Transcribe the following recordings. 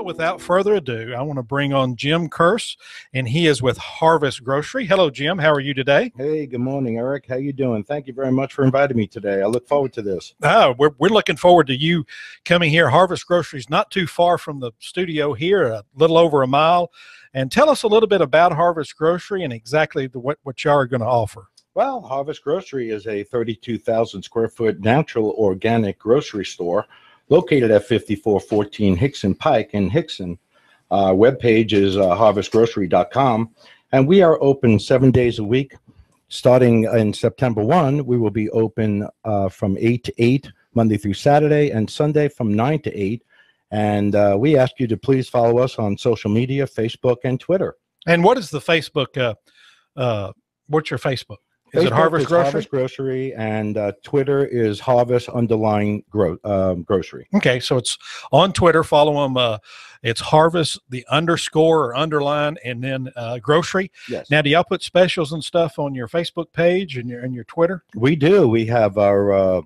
without further ado, I want to bring on Jim Kearse, and he is with Harvest Grocery. Hello, Jim. How are you today? Hey, good morning, Eric. How you doing? Thank you very much for inviting me today. I look forward to this. We're looking forward to you coming here. Harvest Grocery is not too far from the studio here, a little over a mile. And tell us a little bit about Harvest Grocery and exactly what y'all are going to offer. Well, Harvest Grocery is a 32,000 square foot natural organic grocery store located at 5414 Hickson Pike in Hickson. Our webpage is harvestgrocery.com, and we are open 7 days a week. Starting in September 1, we will be open from 8 to 8, Monday through Saturday, and Sunday from 9 to 8. And we ask you to please follow us on social media, Facebook and Twitter. And what is the Facebook? What's your Facebook? Is Facebook it Harvest Grocery? Harvest Grocery, and Twitter is Harvest_grocery. Okay, so it's on Twitter. Follow them. It's Harvest _, or underline, and then grocery. Yes. Now, do y'all put specials and stuff on your Facebook page and your Twitter? We do. We have our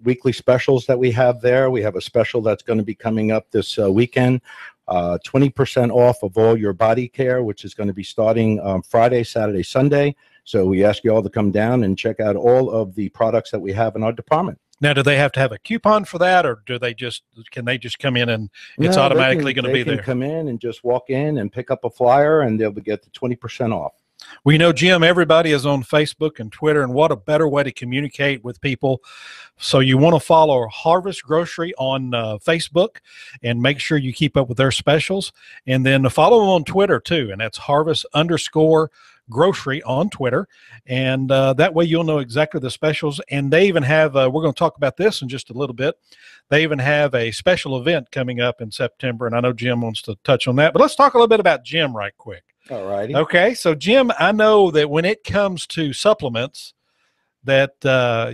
weekly specials that we have there. We have a special that's going to be coming up this weekend. 20% off of all your body care, which is going to be starting Friday, Saturday, Sunday. So we ask you all to come down and check out all of the products that we have in our department. Now, do they have to have a coupon for that, or can they just come in and it's automatically going to be there? They can come in and just walk in and pick up a flyer, and they'll get the 20% off. We know, Jim, everybody is on Facebook and Twitter, and what a better way to communicate with people. So you want to follow Harvest Grocery on Facebook and make sure you keep up with their specials. And then follow them on Twitter, too, and that's Harvest_grocery on Twitter. And that way you'll know exactly the specials. And they even have, we're going to talk about this in just a little bit, they even have a special event coming up in September, and I know Jim wants to touch on that. But let's talk a little bit about Jim right quick. All righty. Okay, so Jim, I know that when it comes to supplements, that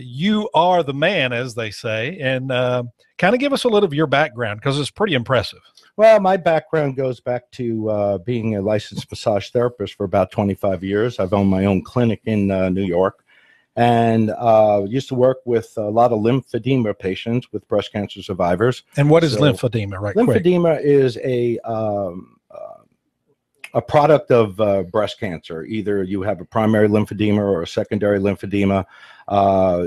you are the man, as they say, and kind of give us a little of your background, because it's pretty impressive. Well, my background goes back to being a licensed massage therapist for about 25 years. I've owned my own clinic in New York, and used to work with a lot of lymphedema patients with breast cancer survivors. And what is lymphedema, right quick? Lymphedema is a product of breast cancer. Either you have a primary lymphedema or a secondary lymphedema,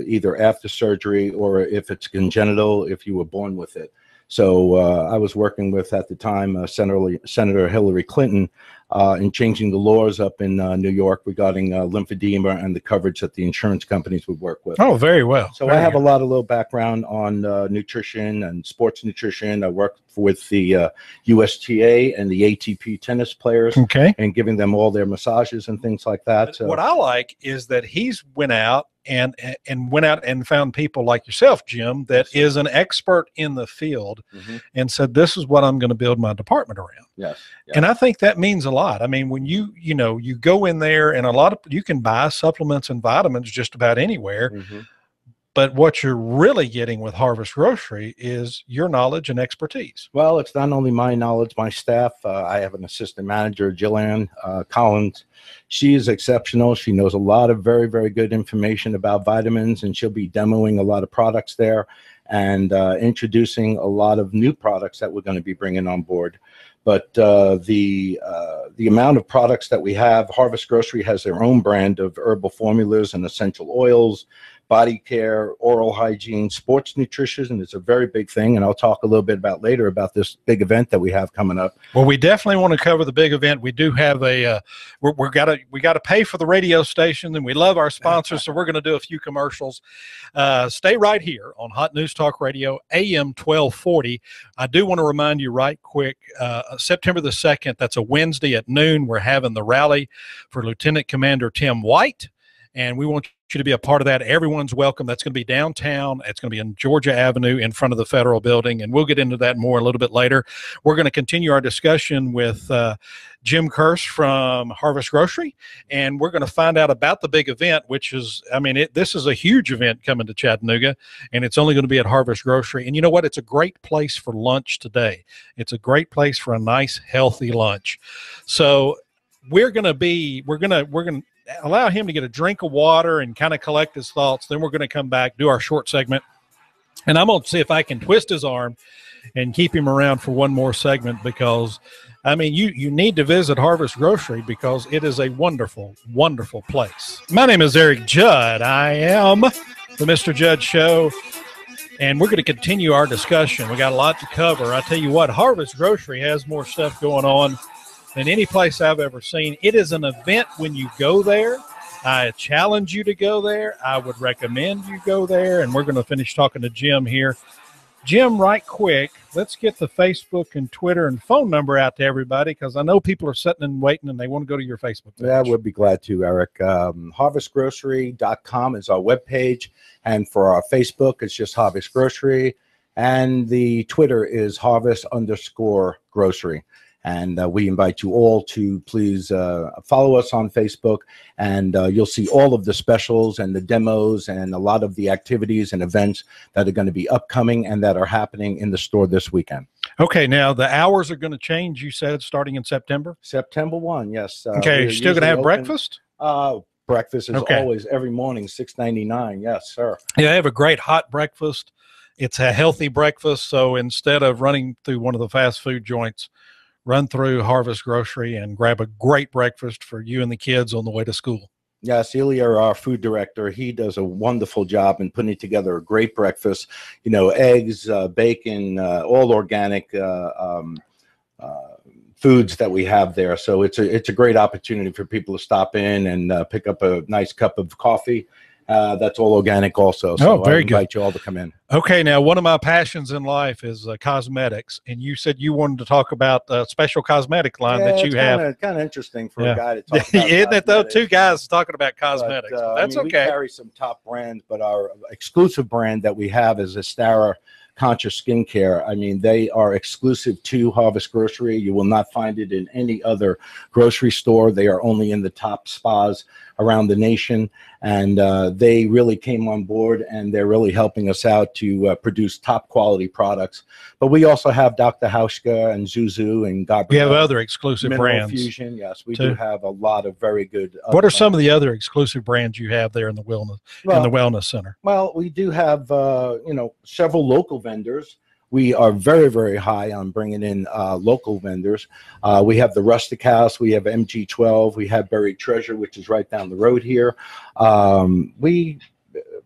either after surgery, or if it's congenital, if you were born with it. So I was working with, at the time, Senator Hillary Clinton in changing the laws up in New York regarding lymphedema and the coverage that the insurance companies would work with. Oh, very well. So I have a little background on nutrition and sports nutrition. I worked with the USTA and the ATP tennis players, okay, and giving them all their massages and things like that. So what I like is that he's went out and found people like yourself, Jim, that is an expert in the field, and said, this is what I'm going to build my department around. Yes. And I think that means a lot. I mean, when you go in there, and you can buy supplements and vitamins just about anywhere, but what you're really getting with Harvest Grocery is your knowledge and expertise. Well, it's not only my knowledge, my staff. I have an assistant manager, Jillian Collins. She is exceptional. She knows a lot of very, very good information about vitamins, and she'll be demoing a lot of products there and introducing a lot of new products that we're going to be bringing on board. But the amount of products that we have, Harvest Grocery has their own brand of herbal formulas and essential oils, body care, oral hygiene, sports nutrition, and it's a very big thing. And I'll talk a little bit about later about this big event that we have coming up. Well, we definitely want to cover the big event. We do have we got to pay for the radio station, and we love our sponsors, so we're going to do a few commercials. Stay right here on Hot News Talk Radio, AM 1240. I do want to remind you right quick, September the 2nd, that's a Wednesday at noon, we're having the rally for Lieutenant Commander Tim White, and we want you to be a part of that. Everyone's welcome. That's going to be downtown. It's going to be in Georgia Avenue in front of the Federal Building, and we'll get into that more a little bit later. We're going to continue our discussion with Jim Kearse from Harvest Grocery, and we're going to find out about the big event, which is, I mean, this is a huge event coming to Chattanooga, and it's only going to be at Harvest Grocery. And you know what? It's a great place for lunch today. It's a great place for a nice, healthy lunch. So we're going to allow him to get a drink of water and kind of collect his thoughts. Then we're going to come back, do our short segment, and I'm going to see if I can twist his arm and keep him around for one more segment because, I mean, you need to visit Harvest Grocery because it is a wonderful, wonderful place. My name is Eric Judd. I am the Mr. Judd Show, and we're going to continue our discussion. We got a lot to cover. I tell you what, Harvest Grocery has more stuff going on than any place I've ever seen. It is an event when you go there. I challenge you to go there. I would recommend you go there, and we're going to finish talking to Jim here. Jim, right quick, let's get the Facebook and Twitter and phone number out to everybody because I know people are sitting and waiting and they want to go to your Facebook page. Yeah, we'd be glad to, Eric. Harvestgrocery.com is our webpage. And for our Facebook, it's just Harvest Grocery. And the Twitter is Harvest_Grocery. And we invite you all to please follow us on Facebook, and you'll see all of the specials and the demos and a lot of the activities and events that are going to be upcoming and that are happening in the store this weekend. Okay, now the hours are going to change, you said, starting in September? September 1, yes. Okay, you're still going to have breakfast? Breakfast is always every morning, $6.99. Yes, sir. Yeah, I have a great hot breakfast. It's a healthy breakfast, so instead of running through one of the fast food joints, run through Harvest Grocery and grab a great breakfast for you and the kids on the way to school. Yes, Ilya, our food director, he does a wonderful job in putting together a great breakfast. You know, eggs, bacon, all organic foods that we have there. So it's a great opportunity for people to stop in and pick up a nice cup of coffee. That's all organic also. So very I invite good. you all to come in. Okay, now one of my passions in life is cosmetics, and you said you wanted to talk about a special cosmetic line that you have. Kind of interesting for a guy to talk about. Isn't it though? Two guys talking about cosmetics. But, that's I mean, okay. We carry some top brands, but our exclusive brand that we have is Estara Conscious Skincare. I mean, they are exclusive to Harvest Grocery. You will not find it in any other grocery store. They are only in the top spas around the nation, and they really came on board, and they're really helping us out to produce top quality products. But we also have Dr. Hauschka and Zuzu and Gabrielle. We have other exclusive Mineral brands. Fusion, yes, we do have a lot of very good. What are some of the other exclusive brands you have there in the wellness center? Well, we do have several local vendors. We are very, very high on bringing in local vendors. We have the Rustic House. We have MG12. We have Buried Treasure, which is right down the road here.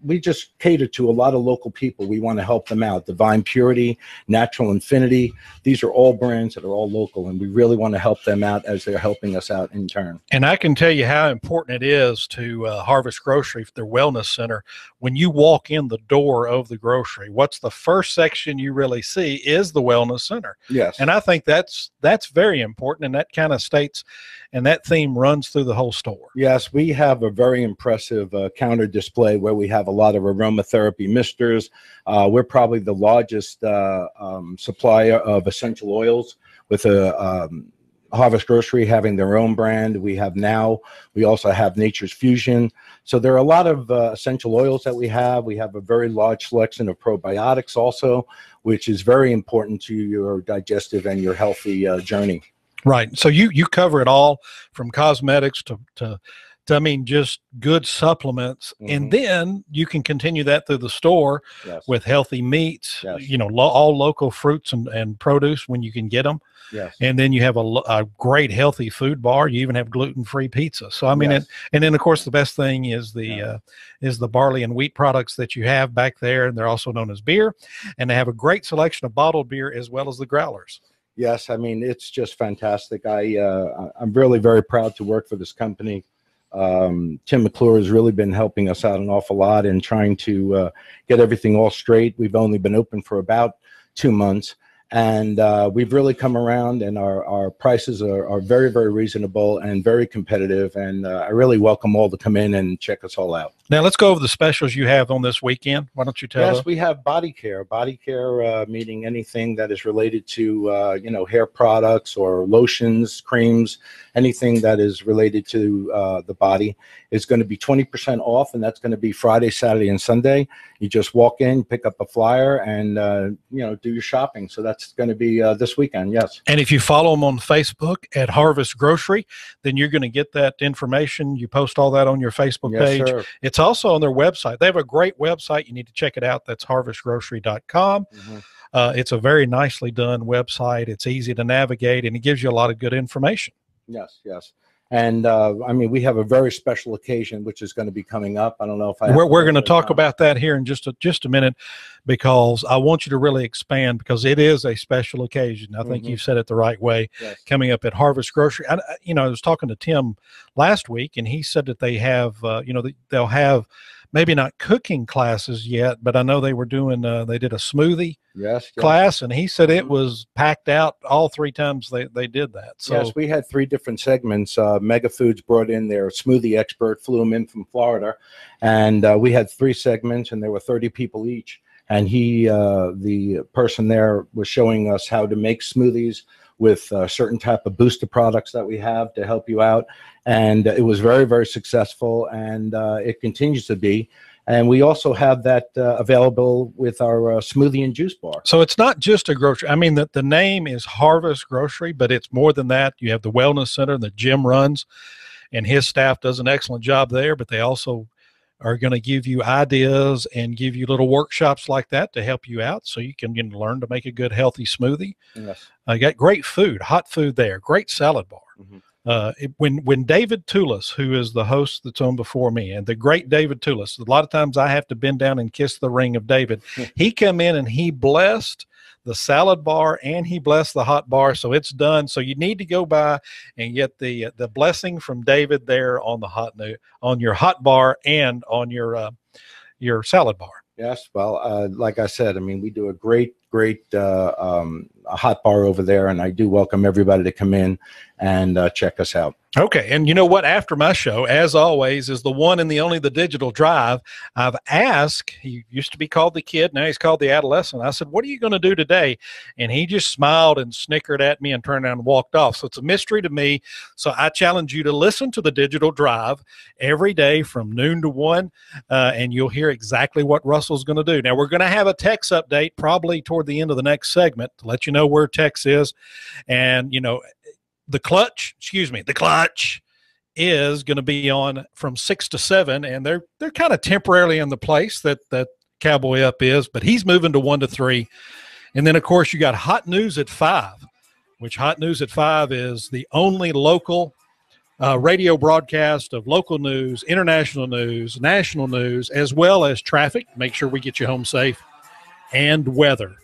We just cater to a lot of local people. We want to help them out. Divine Purity, Natural Infinity. These are all brands that are all local, and we really want to help them out as they're helping us out in turn. And I can tell you how important it is to Harvest Grocery, their wellness center. When you walk in the door of the grocery, what's the first section you really see is the wellness center. Yes. And I think that's very important, and that kind of states, and that theme runs through the whole store. Yes, we have a very impressive counter display where we have a lot of aromatherapy misters. We're probably the largest supplier of essential oils, with a Harvest Grocery having their own brand. We also have Nature's Fusion. So there are a lot of essential oils that we have. We have a very large selection of probiotics also, which is very important to your digestive and your healthy journey. Right. So you cover it all, from cosmetics to I mean, just good supplements. Mm-hmm. And then you can continue that through the store with healthy meats, all local fruits and produce when you can get them. Yes. And then you have a great healthy food bar. You even have gluten-free pizza. So, I mean, and then of course the best thing is the barley and wheat products that you have back there. And they're also known as beer, and they have a great selection of bottled beer as well as the growlers. Yes. I mean, it's just fantastic. I'm really very proud to work for this company. Tim McClure has really been helping us out an awful lot in trying to get everything all straight. We've only been open for about 2 months, and we've really come around, and our prices are very, very reasonable and very competitive, and I really welcome all to come in and check us all out. Now let's go over the specials you have on this weekend. Why don't you tell us? Yes, we have body care. Body care meaning anything that is related to hair products or lotions, creams, anything that is related to the body is going to be 20% off, and that's going to be Friday, Saturday, and Sunday. You just walk in, pick up a flyer, and do your shopping. So that's that's going to be this weekend. Yes. And if you follow them on Facebook at Harvest Grocery, then you're going to get that information. You post all that on your Facebook page. Sir. It's also on their website. They have a great website. You need to check it out. That's harvestgrocery.com. It's a very nicely done website. It's easy to navigate, and it gives you a lot of good information. Yes, yes. And I mean, we have a very special occasion which is going to be coming up. I don't know if we're going to talk about that here in just a minute, because I want you to really expand, because it is a special occasion. I think you've said it the right way. Yes. Coming up at Harvest Grocery. I was talking to Tim last week, and he said that they have they'll have maybe not cooking classes yet, but I know they were doing they did a smoothie class, and he said it was packed out all 3 times they did that. So yes, we had 3 different segments. Mega Foods brought in their smoothie expert, flew him in from Florida, and we had 3 segments, and there were 30 people each. And the person there was showing us how to make smoothies with certain type of booster products that we have to help you out. And it was very, very successful, and it continues to be. And we also have that available with our smoothie and juice bar. So it's not just a grocery. I mean, the name is Harvest Grocery, but it's more than that. You have the wellness center that Jim runs, and his staff does an excellent job there, but they also are going to give you ideas and give you little workshops like that to help you out, so you can learn to make a good, healthy smoothie. Yes. You got great food, hot food there, great salad bar. When David Toulis, who is the host that's on before me, and the great David Toulis, a lot of times I have to bend down and kiss the ring of David. He come in and he blessed the salad bar and he blessed the hot bar, so it's done. So you need to go by and get the blessing from David there on on your hot bar and on your salad bar. Yes, well, like I said, I mean, we do a great a hot bar over there, and I do welcome everybody to come in and check us out. Okay, and you know what? After my show, as always, is the one and the only, the Digital Drive. I've asked, he used to be called the kid, now he's called the adolescent. I said, what are you going to do today? And he just smiled and snickered at me and turned around and walked off. So it's a mystery to me. So I challenge you to listen to the Digital Drive every day from noon to 1, and you'll hear exactly what Russell's going to do. Now, we're going to have a Tex update probably toward the end of the next segment to let you know where Tex is. And, the clutch is going to be on from 6 to 7, and they're kind of temporarily in the place that Cowboy Up is, but he's moving to 1 to 3. And then, of course, you got Hot News at 5, which Hot News at 5 is the only local radio broadcast of local news, international news, national news, as well as traffic. Make sure we get you home safe, and weather.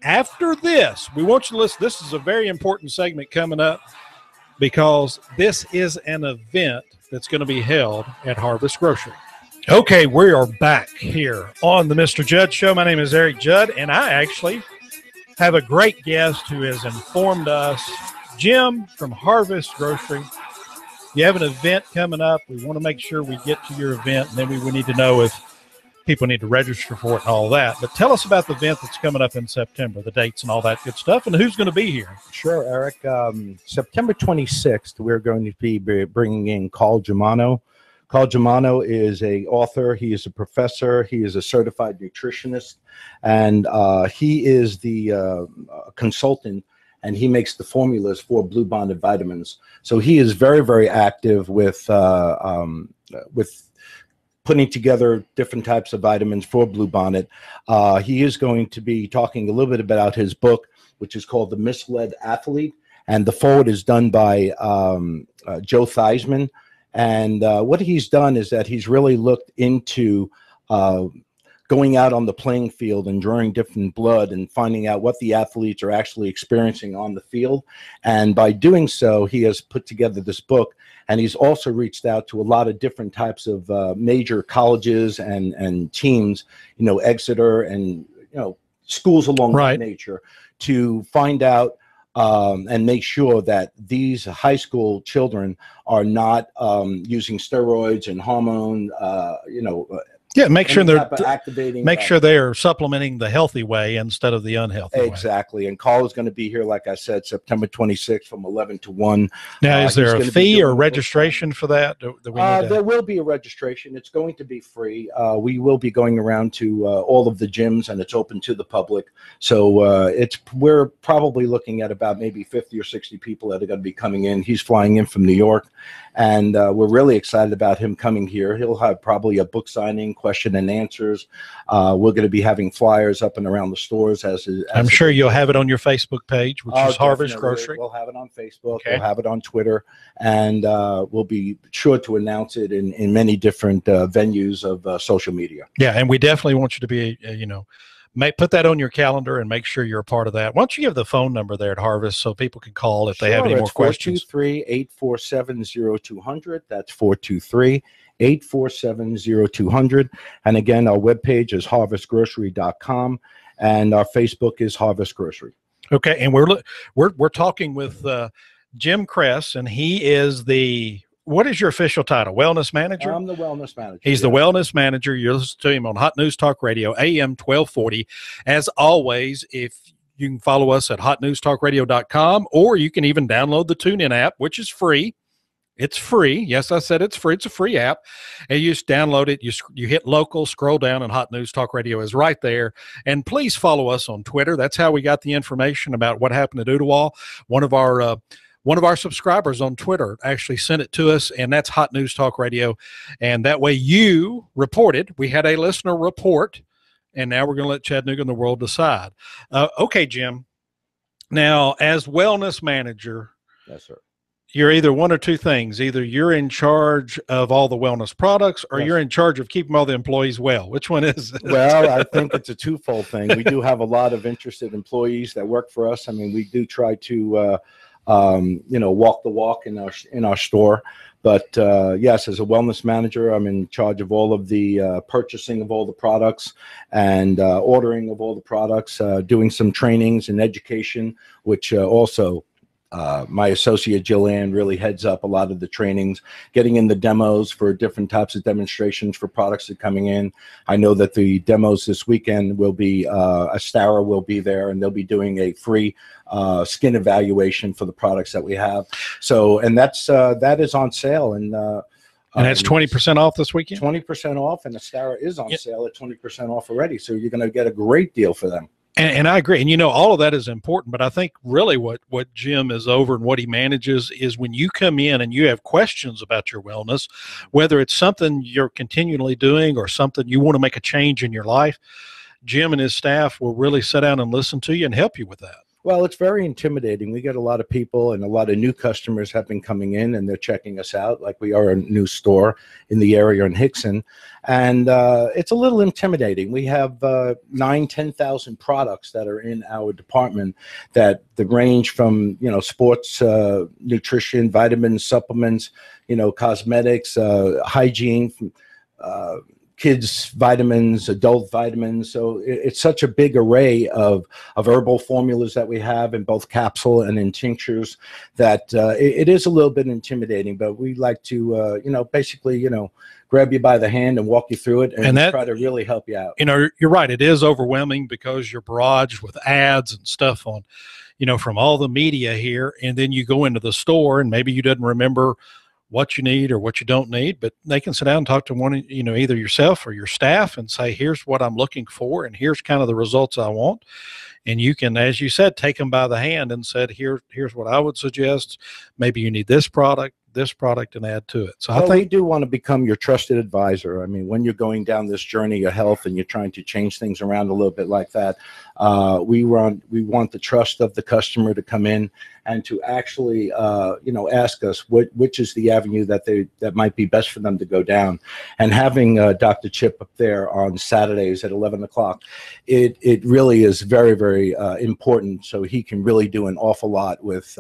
After this, we want you to listen. This is a very important segment coming up, because this is an event that's going to be held at Harvest Grocery. Okay, we are back here on the Mr. Judd Show. My name is Eric Judd, and I actually have a great guest who has informed us, Jim from Harvest Grocery. You have an event coming up. We want to make sure we get to your event, and then we need to know if people need to register for it and all that. But tell us about the event that's coming up in September, the dates and all that good stuff, and who's going to be here. Sure, Eric. September 26th, we're going to be bringing in Carl Germano. Carl Germano is an author. He is a professor. He is a certified nutritionist, and he is the consultant, and he makes the formulas for Blue Bonded vitamins. So he is very, very active with putting together different types of vitamins for Bluebonnet. He is going to be talking a little bit about his book, which is called The Misled Athlete, and the forward is done by Joe Theismann. And what he's done is that he's really looked into going out on the playing field and drawing different blood and finding out what the athletes are actually experiencing on the field. And by doing so, he has put together this book. And he's also reached out to a lot of different types of major colleges and teams, Exeter and, schools along that nature, to find out and make sure that these high school children are not using steroids and hormone, Yeah, make sure any they're type of activating. make sure they are supplementing the healthy way instead of the unhealthy way. Exactly. And Carl is going to be here, like I said, September 26th from 11 to 1. Now, is there a He's gonna be fee or doing a book registration for that? Do we need to? There will be a registration. It's going to be free. We will be going around to all of the gyms, and it's open to the public. So we're probably looking at about maybe 50 or 60 people that are going to be coming in. He's flying in from New York, and we're really excited about him coming here. He'll have probably a book signing, question and answers. We're going to be having flyers up and around the stores. I'm sure you'll have it on your Facebook page, which is Harvest Grocery. We'll have it on Facebook. Okay. We'll have it on Twitter, and we'll be sure to announce it in many different venues of social media. Yeah, and we definitely want you to be, put that on your calendar and make sure you're a part of that. Why don't you give the phone number there at Harvest so people can call if they have any more questions? 423-847-0200. That's 423-847-0200. And again, our webpage is harvestgrocery.com, and our Facebook is Harvest Grocery. Okay, and we're talking with Jim Kress, and he is what is your official title? Wellness manager? I'm the wellness manager. He's the wellness manager. You're listening to him on Hot News Talk Radio, AM 1240. As always, if you can follow us at hotnewstalkradio.com, or you can even download the TuneIn app, which is free. It's free. Yes, I said it's free. It's a free app. And you just download it. You hit local, scroll down, and Hot News Talk Radio is right there. And please follow us on Twitter. That's how we got the information about what happened at Ooltewah. One of our subscribers on Twitter actually sent it to us, and that's Hot News Talk Radio. And that way you reported. We had a listener report, and now we're going to let Chattanooga and the world decide. Okay, Jim. Now, as wellness manager, yes, sir, you're either one or two things. Either you're in charge of all the wellness products, or you're in charge of keeping all the employees well. Which one is it? Well, I think it's a twofold thing. We do have a lot of interested employees that work for us. I mean, we do try to walk the walk in our store. But yes, as a wellness manager, I'm in charge of all of the purchasing of all the products and ordering of all the products, doing some trainings and education, which also my associate Jillian really heads up a lot of the trainings, getting in the demos for different types of demonstrations for products that are coming in. I know that the demos this weekend will be, Astara will be there, and they'll be doing a free skin evaluation for the products that we have. So, and that is on sale. And that's 20% off this weekend? 20% off, and Astara is on sale at 20% off already. So you're going to get a great deal for them. And I agree. And, all of that is important. But I think really what Jim is over and what he manages is when you come in and you have questions about your wellness, whether it's something you're continually doing or something you want to make a change in your life, Jim and his staff will really sit down and listen to you and help you with that. Well, it's very intimidating. We get a lot of people, and a lot of new customers have been coming in, and they're checking us out. Like, we are a new store in the area in Hickson, and it's a little intimidating. We have 10,000 products that are in our department that range from sports nutrition, vitamins, supplements, cosmetics, hygiene, kids vitamins, adult vitamins. So it's such a big array of herbal formulas that we have in both capsule and in tinctures that it is a little bit intimidating, but we like to, basically, grab you by the hand and walk you through it and try to really help you out. You're right. It is overwhelming because you're barraged with ads and stuff on, from all the media here. And then you go into the store and maybe you didn't remember what you need or what you don't need, but they can sit down and talk to one, either yourself or your staff and say, here's what I'm looking for, and here's kind of the results I want. And you can, as you said, take them by the hand and said, here's what I would suggest. Maybe you need this product, and add to it. So I think we do want to become your trusted advisor. I mean, when you're going down this journey of health and you're trying to change things around a little bit like that, we want the trust of the customer to come in and to actually, ask us which is the avenue that might be best for them to go down. And having Dr. Chip up there on Saturdays at 11 o'clock, it really is very, very important. So he can really do an awful lot with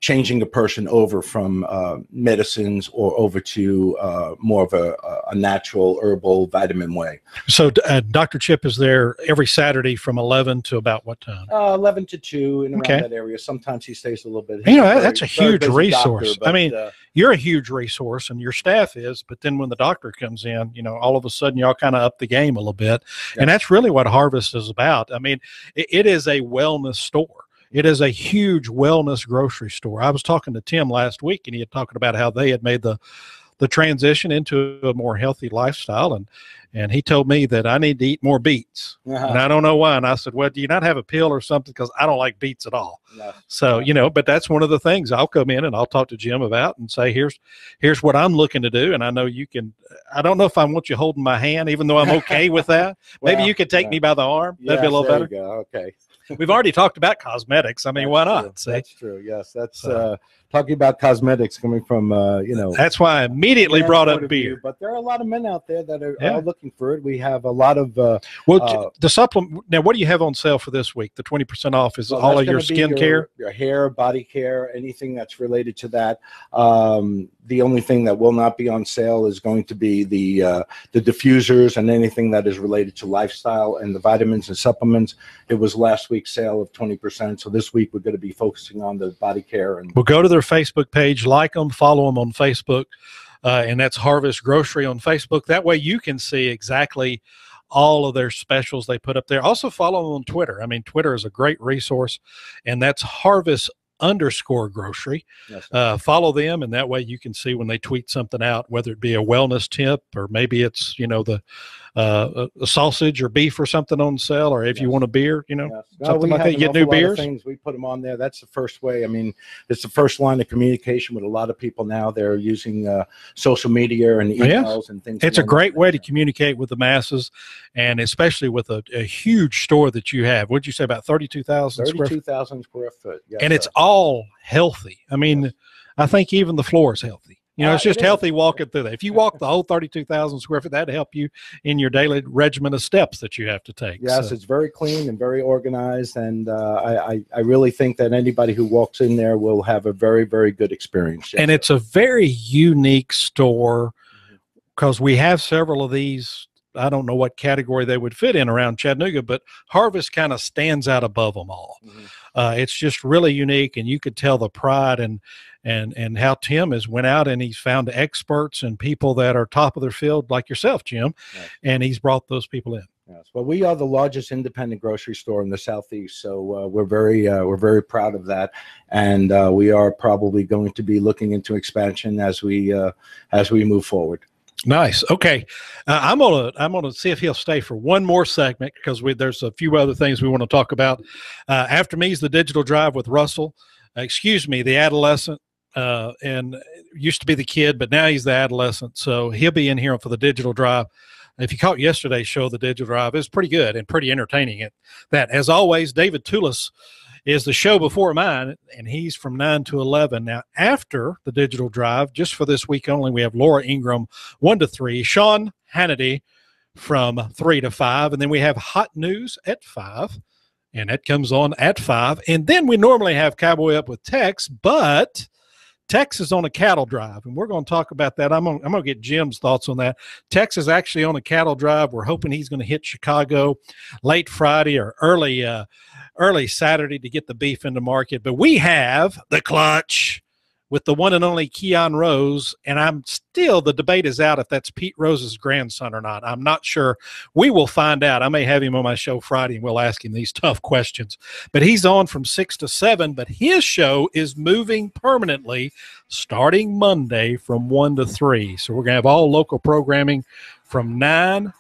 changing a person over from medicines or over to more of a natural herbal vitamin way. So Dr. Chip is there every Saturday from 11 to about what time? 11 to 2 in around Okay. that area. Sometimes he stays a little bit. You know, He's that's a very huge busy resource. doctor, I mean, but, you're a huge resource and your staff is, but then when the doctor comes in, you know, all of a sudden y'all kind of up the game a little bit. Yeah. And that's really what Harvest is about. I mean, it is a wellness store. It is a huge wellness grocery store. I was talking to Tim last week, and he had talked about how they had made the transition into a more healthy lifestyle, and he told me that I need to eat more beets, and I don't know why. And I said, "Well, do you not have a pill or something? Because I don't like beets at all." No. So you know, but that's one of the things I'll come in and I'll talk to Jim about and say, "Here's what I'm looking to do," and I know you can. I don't know if I want you holding my hand, even though I'm okay with that. Maybe Well, you could take me by the arm. That'd be a little there better. You go. Okay. We've already talked about cosmetics. I mean, why not? True. See? That's true. Yes, that's talking about cosmetics coming from you know. That's why I immediately man's brought point up of view, beer. but there are a lot of men out there that are Yeah. looking for it. We have a lot of Well, the supplement. Now, what do you have on sale for this week? The 20% off is well, all that's of your gonna be skin care. your hair, body care, anything that's related to that. The only thing that will not be on sale is going to be the diffusers and anything that is related to lifestyle and the vitamins and supplements. It was last week's sale of 20%, so this week we're going to be focusing on the body care. And Well, go to their Facebook page, like them, follow them on Facebook, and that's Harvest Grocery on Facebook. That way you can see exactly all of their specials they put up there. Also follow them on Twitter. I mean, Twitter is a great resource, and that's Harvest_grocery. yes, Follow them, and that way you can see when they tweet something out, whether it be a wellness tip or maybe it's, you know, a sausage or beef or something on sale, or if you Yes. want a beer, you know, yes. No, something we like have that. You an get new awful lot of beers. things. We put them on there. That's the first way. I mean, it's the first line of communication with a lot of people now. They're using social media and Yes. emails and things. It's a along great that way to nature. communicate with the masses, and especially with a huge store that you have. What'd you say, about 32,000 square feet? 32,000 square foot. Yes, And it's sir. all healthy. I mean, Yes. I think even the floor is healthy. You know, it's just It is. healthy walking through that. If you walk the whole 32,000 square feet, that'd help you in your daily regimen of steps that you have to take. Yes, So- it's very clean and very organized, and I really think that anybody who walks in there will have a very, very good experience. Yes, and sir. it's a very unique store because we have several of these. I don't know what category they would fit in around Chattanooga, but Harvest kind of stands out above them all. Mhm. It's just really unique, and you could tell the pride and how Tim has went out and he's found experts and people that are top of their field, like yourself, Jim, Yes. and he's brought those people in. Yes. Well, we are the largest independent grocery store in the Southeast, so we're very proud of that, and we are probably going to be looking into expansion as we move forward. Nice. Okay, I'm gonna see if he'll stay for one more segment because there's a few other things we want to talk about. After me is the Digital Drive with Russell. The adolescent, and used to be the kid, but now he's the adolescent. So he'll be in here for the Digital Drive. If you caught yesterday's show, the Digital Drive, it was pretty good and pretty entertaining. As always, David Toulis is the show before mine, and he's from 9 to 11. Now, after the Digital Drive, just for this week only, we have Laura Ingram 1 to 3, Sean Hannity from 3 to 5, and then we have Hot News at 5, and that comes on at 5. And then we normally have Cowboy Up with Tex, but Tex is on a cattle drive, and we're going to talk about that. I'm going to get Jim's thoughts on that. Tex is actually on a cattle drive. We're hoping he's going to hit Chicago late Friday or early Saturday to get the beef into market. But we have the clutch with the one and only Keon Rose, and the debate is out if that's Pete Rose's grandson or not. I'm not sure. We will find out. I may have him on my show Friday, and we'll ask him these tough questions. But he's on from 6 to 7, but his show is moving permanently starting Monday from 1 to 3. So we're going to have all local programming from 1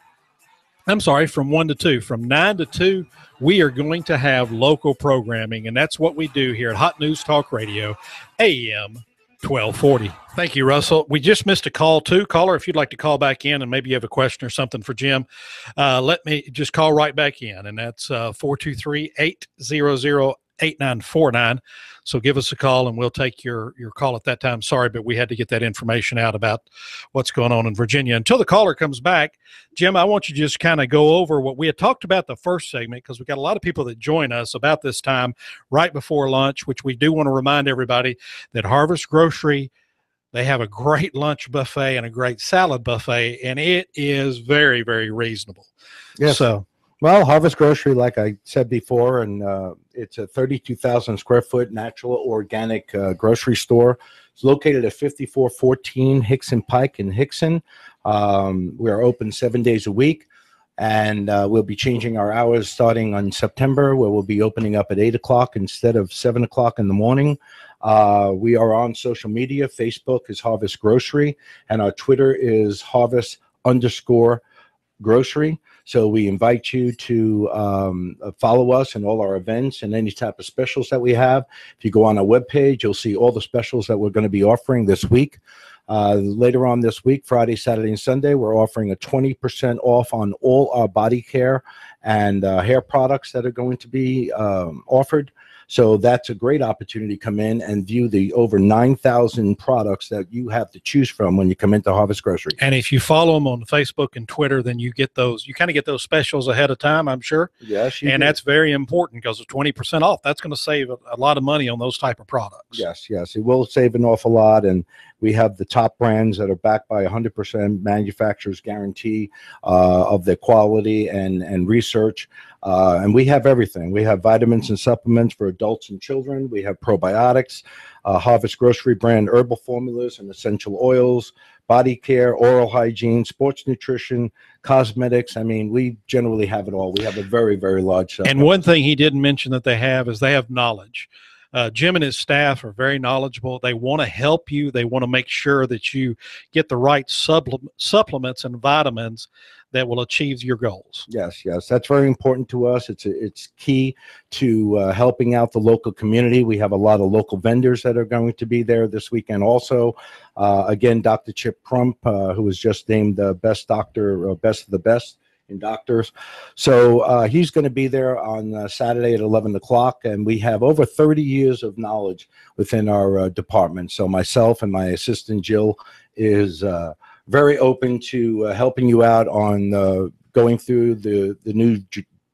to 2. From 9 to 2, we are going to have local programming, and that's what we do here at Hot News Talk Radio, AM 1240. Thank you, Russell. We just missed a call, too. Caller, if you'd like to call back in and maybe you have a question or something for Jim, let me just call right back in, and that's 423-800-8285. 8949. So give us a call and we'll take your call at that time. Sorry, but we had to get that information out about what's going on in Virginia. Until the caller comes back, Jim, I want you to just kind of go over what we had talked about the first segment, because we got a lot of people that join us about this time right before lunch, which we do want to remind everybody that Harvest Grocery, they have a great lunch buffet and a great salad buffet, and it is very, very reasonable. Yes. So, well, Harvest Grocery, like I said before, and it's a 32,000 square foot natural organic grocery store. It's located at 5414 Hickson Pike in Hickson. We are open 7 days a week, and we'll be changing our hours starting on September, where we'll be opening up at 8 o'clock instead of 7 o'clock in the morning. We are on social media. Facebook is Harvest Grocery, and our Twitter is Harvest_Grocery. So we invite you to follow us in all our events and any type of specials that we have. If you go on our webpage, you'll see all the specials that we're going to be offering this week. Later on this week, Friday, Saturday, and Sunday, we're offering a 20% off on all our body care and hair products that are going to be offered. So that's a great opportunity to come in and view the over 9,000 products that you have to choose from when you come into Harvest Grocery. and if you follow them on Facebook and Twitter, then you get those, you kind of get those specials ahead of time, I'm sure. Yes, And that's very important, because of 20% off, that's going to save a lot of money on those type of products. Yes, yes, it will save an awful lot, and we have the top brands that are backed by 100% manufacturer's guarantee of their quality and research. And we have everything. We have vitamins and supplements for adults and children. We have probiotics, Harvest Grocery brand herbal formulas and essential oils, body care, oral hygiene, sports nutrition, cosmetics. I mean, we generally have it all. We have a very, very large selection. And one thing he didn't mention that they have is they have knowledge. Jim and his staff are very knowledgeable. They want to help you. They want to make sure that you get the right supplements and vitamins that will achieve your goals. Yes, yes, that's very important to us. It's key to helping out the local community. We have a lot of local vendors that are going to be there this weekend also. Again, Dr. Chip Crump, who was just named the best doctor, best of the best in doctors. So he's going to be there on Saturday at 11 o'clock, and we have over 30 years of knowledge within our department. So myself and my assistant Jill is very open to helping you out on going through the new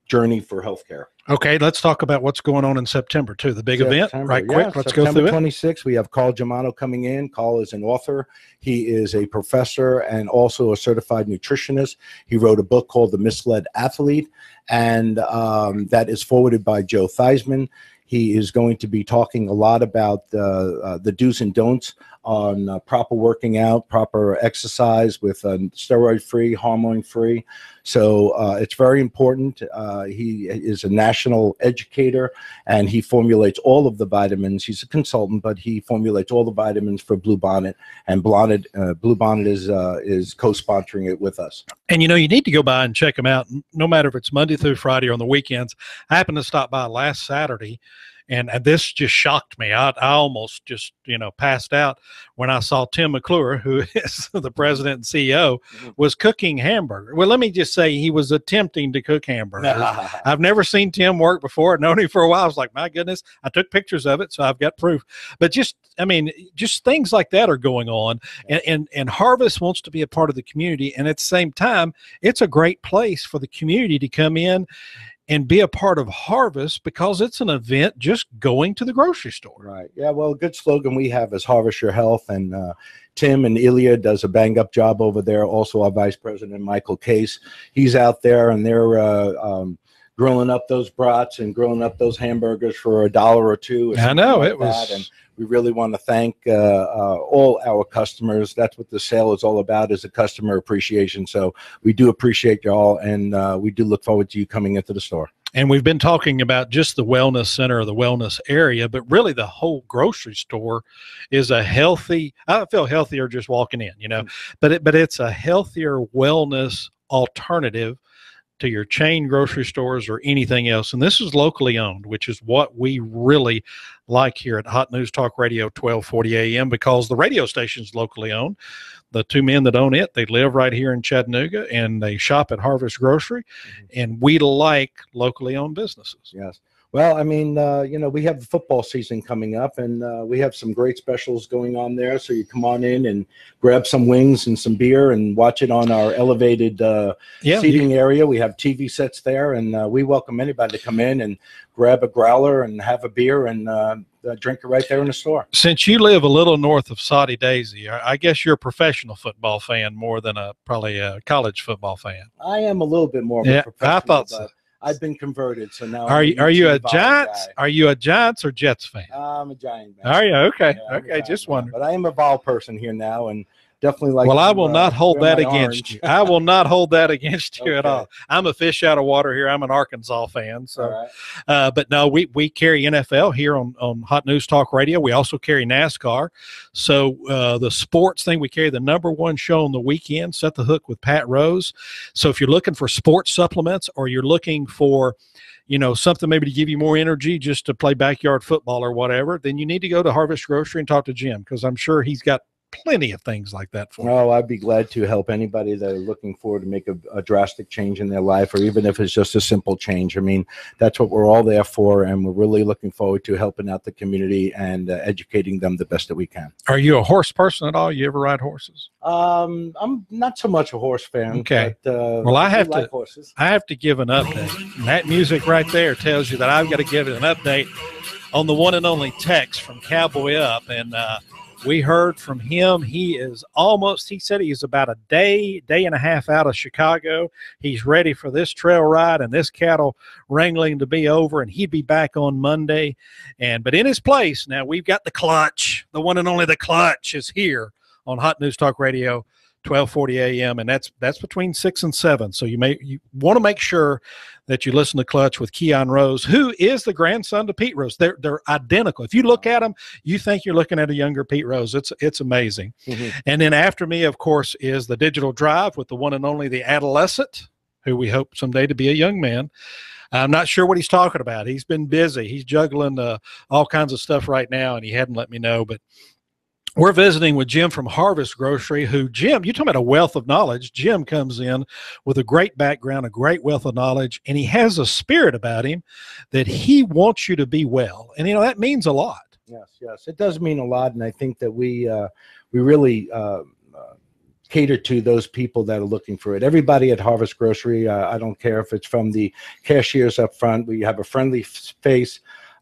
journey for healthcare. Okay, let's talk about what's going on in September too. The big event, right? Yeah, Quick, let's go through it. September 26th, we have Carl Germano coming in. Carl is an author. He is a professor and also a certified nutritionist. He wrote a book called The Misled Athlete, and that is forwarded by Joe Theismann. He is going to be talking a lot about the do's and don'ts on proper working out, proper exercise with steroid-free, hormone-free. So it's very important. He is a national educator, and he formulates all of the vitamins. He's a consultant, but he formulates all the vitamins for Bluebonnet, and Bluebonnet is co-sponsoring it with us. And, you know, you need to go by and check them out, no matter if it's Monday through Friday or on the weekends. I happened to stop by last Saturday, and this just shocked me. I almost just, passed out when I saw Tim McClure, who is the president and CEO, was cooking hamburger. Well, let me just say he was attempting to cook hamburgers. I've never seen Tim work before. I've known him for a while. I was like, my goodness, I took pictures of it, so I've got proof. But just things like that are going on. And Harvest wants to be a part of the community. And at the same time, it's a great place for the community to come in and be a part of Harvest, because it's an event just going to the grocery store. Right. Yeah, well, a good slogan we have is Harvest Your Health, and Tim and Ilya does a bang-up job over there. Also, our Vice President, Michael Case, he's out there, and they're grilling up those brats and grilling up those hamburgers for $1 or $2. I know, like it was... And we really want to thank all our customers. That's what the sale is all about, is a customer appreciation. So we do appreciate y'all, and we do look forward to you coming into the store. And we've been talking about just the wellness center or the wellness area, but really the whole grocery store is a healthy, I feel healthier just walking in, but it's a healthier wellness alternative to your chain grocery stores or anything else. And this is locally owned, which is what we really like here at Hot News Talk Radio 1240 AM, because the radio station is locally owned. The two men that own it, they live right here in Chattanooga, and they shop at Harvest Grocery, and we like locally owned businesses. Yes. Well, I mean, we have the football season coming up, and we have some great specials going on there. So you come on in and grab some wings and some beer and watch it on our elevated seating area. We have TV sets there, and we welcome anybody to come in and grab a growler and have a beer and drink it right there in the store. Since you live a little north of Soddy Daisy, I guess you're a professional football fan more than probably a college football fan. I am a little bit more of a professional. I thought so. I've been converted, so now. Are you a Giants? Guy. Are you a Giants or Jets fan? I'm a Giant fan. Are you? Okay, yeah, okay, just wondering. But I am a Vol person here now, and definitely like. Well, I will not hold that against you. I will not hold that against you at all. I'm a fish out of water here. I'm an Arkansas fan, so. Right. But no, we carry NFL here on Hot News Talk Radio. We also carry NASCAR. So the sports thing, we carry the #1 show on the weekend, Set the Hook with Pat Rose. So if you're looking for sports supplements, or you're looking for, something maybe to give you more energy just to play backyard football or whatever, then you need to go to Harvest Grocery and talk to Jim, because I'm sure he's got plenty of things like that for you. Oh, I'd be glad to help anybody that are looking forward to make a drastic change in their life, or even if it's just a simple change. I mean, that's what we're all there for, and we're really looking forward to helping out the community and educating them the best that we can. Are you a horse person at all? You ever ride horses? I'm not so much a horse fan. Okay. But, well, I have to give an update. And that music right there tells you that I've got to give it an update on the one and only Tex from Cowboy Up. And we heard from him. He said he's about a day and a half out of Chicago. He's ready for this trail ride and this cattle wrangling to be over, and he'd be back on Monday. But in his place, now we've got the Clutch. The one and only the Clutch is here on Hot News Talk Radio, 1240 a.m., and that's between 6 and 7. So you want to make sure that you listen to Clutch with Keon Rose, who is the grandson to Pete Rose. They're identical. If you look at them, you think you're looking at a younger Pete Rose. It's amazing. Mm-hmm. And then after me, of course, is the Digital Drive with the one and only the Adolescent, who we hope someday to be a young man. I'm not sure what he's talking about. He's been busy. He's juggling all kinds of stuff right now, and he hadn't let me know, but we're visiting with Jim from Harvest Grocery, who, Jim, you're talking about a wealth of knowledge. Jim comes in with a great background, a great wealth of knowledge, and he has a spirit about him that he wants you to be well. And, that means a lot. Yes, it does mean a lot. And I think that we really cater to those people that are looking for it. Everybody at Harvest Grocery, I don't care if it's from the cashiers up front, we have a friendly face.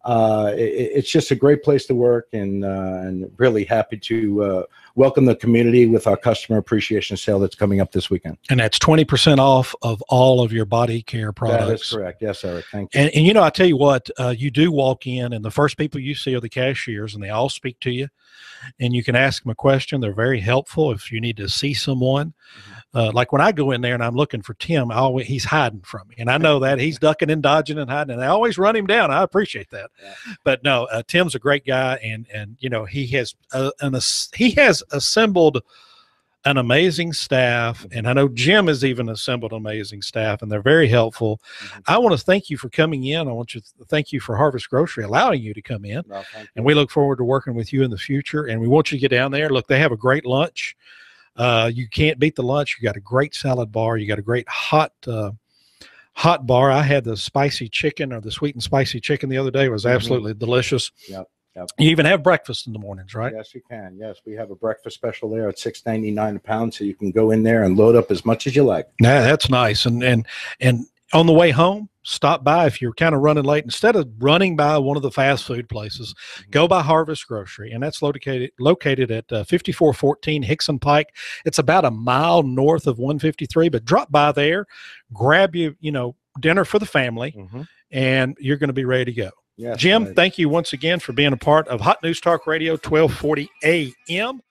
It's just a great place to work, and really happy to welcome the community with our customer appreciation sale that's coming up this weekend. And that's 20% off of all of your body care products. That is correct. Yes, Eric. Thank you. And I tell you what, you do walk in, and the first people you see are the cashiers, and they all speak to you. And you can ask them a question. They're very helpful if you need to see someone. Like when I go in there and I'm looking for Tim, he's hiding from me. And I know that. He's ducking and dodging and hiding. And I always run him down. I appreciate that. Yeah. But no, Tim's a great guy. And he has assembled an amazing staff. And I know Jim has even assembled an amazing staff, and they're very helpful. Mm-hmm. I want to thank you for coming in. I want to thank you for Harvest Grocery allowing you to come in. Well, and we look forward to working with you in the future. And we want you to get down there. Look, they have a great lunch. You can't beat the lunch. You got a great salad bar. You got a great hot bar. I had the spicy chicken, or the sweet and spicy chicken, the other day. It was absolutely delicious. Yep. You even have breakfast in the mornings, right? Yes, you can. Yes, we have a breakfast special there at $6.99 a pound, so you can go in there and load up as much as you like. Yeah, that's nice. And on the way home, stop by if you're kind of running late. Instead of running by one of the fast food places, go by Harvest Grocery, and that's located at 5414 Hickson Pike. It's about a mile north of 153, but drop by there, grab dinner for the family, and you're going to be ready to go. Yes, Jim, thank you once again for being a part of Hot News Talk Radio, 1240 a.m.